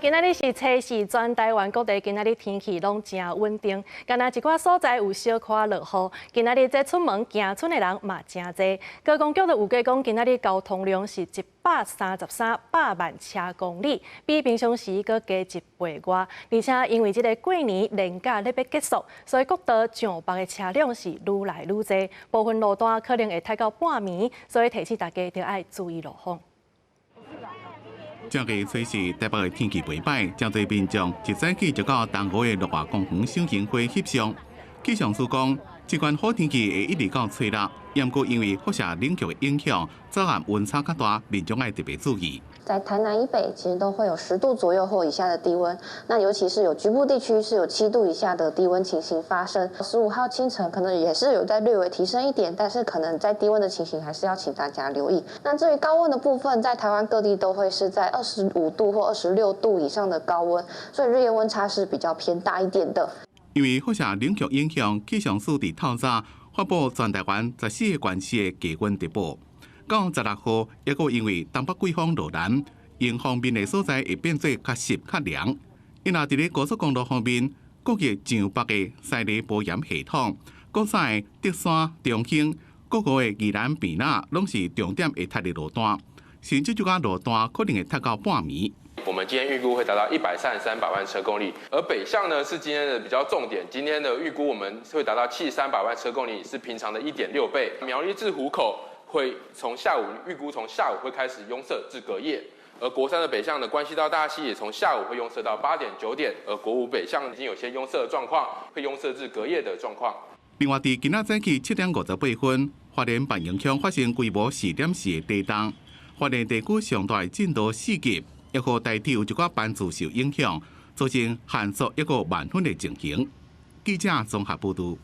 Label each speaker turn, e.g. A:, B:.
A: 今仔日是初四，全台湾各地今仔日天气拢真稳定，敢若一寡所在有小可落雨。今仔日这出门行村的人嘛真侪。高公局就有计讲，今仔日交通量是133万车公里，比平常时搁加1倍外。而且因为这个过年年假咧要结束，所以各道上北的车辆是愈来愈侪，部分路段可能会塞到半暝，所以提醒大家要爱注意路况。
B: 这个虽是台北的天气袂歹，真侪民众一早起就到东湖的落华公园赏樱花翕相。气象署讲，这款好天气会一直到初六，不过因为辐射冷却的影响，早晚温差较大，民众要特别注意。
C: 在台南以北，其实都会有10度左右或以下的低温。那尤其是有局部地区是有7度以下的低温情形发生。15号清晨可能也是有在略微提升一点，但是可能在低温的情形还是要请大家留意。那至于高温的部分，在台湾各地都会是在25度或26度以上的高温，所以日夜温差是比较偏大一点的。
B: 因为辐射冷却影响，气象署伫透早发布全台湾14个县市的低温特报。 到16号，也个因为东北季风路南，因方面的所在会变做较湿较凉。因也伫咧高速公路方面，各个上北的西里保盐系统，各省的德山、中兴、各个的宜兰、屏南，拢是重点会塞的路段。甚至这个路段可能会塞到半暝。
D: 我们今天预估会达到133万车公里，而北向呢是今天的比较重点。今天的预估我们会达到73万车公里，是平常的1.6倍。苗栗至湖口。 会从下午预估从下午会开始拥塞至隔夜，而国三的北向的关系到大溪也从下午会拥塞到8点9点，而国五北向已经有些拥塞的状况，会拥塞至隔夜的状况。
B: 另外，伫今仔早起7点58分，花莲板营乡发生规模4.4的地震，花莲地区上大震度4级，也个大体有一寡班次受影响，造成限速1个慢分的情形。记者综合报道。